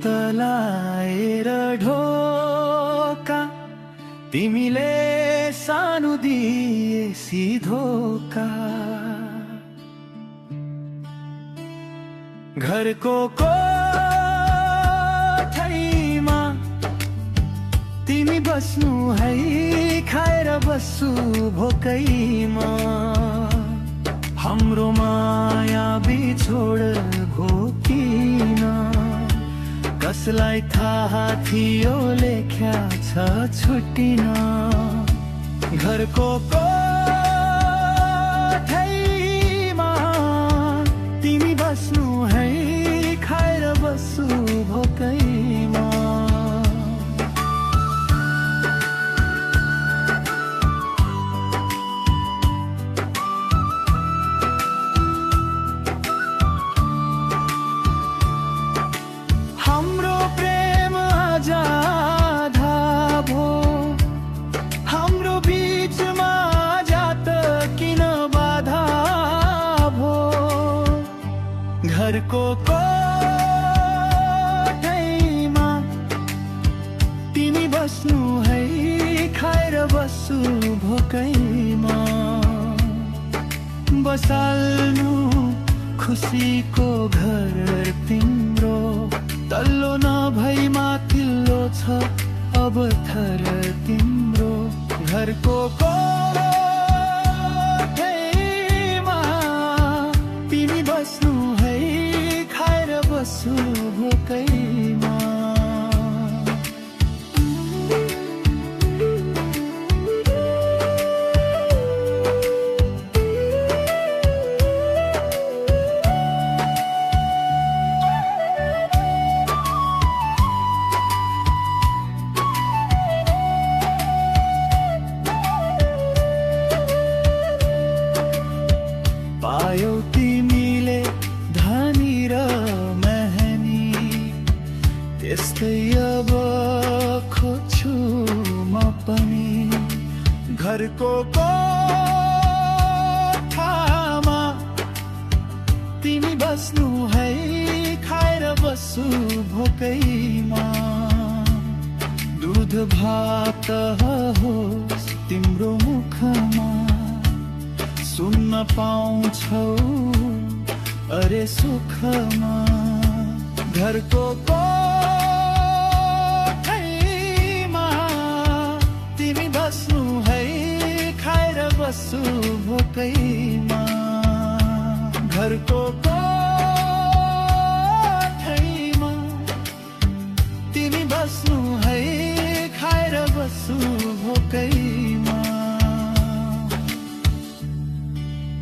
तलाएर ढोका तिमीले सानो दिएसी धोका घरको कोठरीमा तिमी बस्नु है खाएर बस्छु भोकैमा हाम्रो माया बिछोड घोकिन कसलाई थाहा थियो लेख्या छ छुट्टिन घरको कोठरीमा तिमी बस्नु है खाएर बस्छु भोकैमा हाम्रो प्रेम आजाधा भो हाम्रो बीचमा जात किन बाधा भो घरको कोठरीमा तिमी बस्नु है खाएर बस्छु भोकैमा बसाल्नु खुसीको घर तिम्रो तल्लो नभई माथिल्लो छ अब थर तिम्रो घरको कोठरीमा तिमी बस्नु है खाएर बस्छु भोकैमा पायौ तिमीले धनी र मेहनी त्यस्तै अब खोज्छु म पनि घरको कोठामा तिमी बस्नु है खाएर बस्छु भोकैमा दूध भात होस् तिम्रो मुखमा सुन्न पाउँछौ अरे सुखमा घरको कोठरीमा तिमी बस्नु है खाएर बस्छु भोकैमा घरको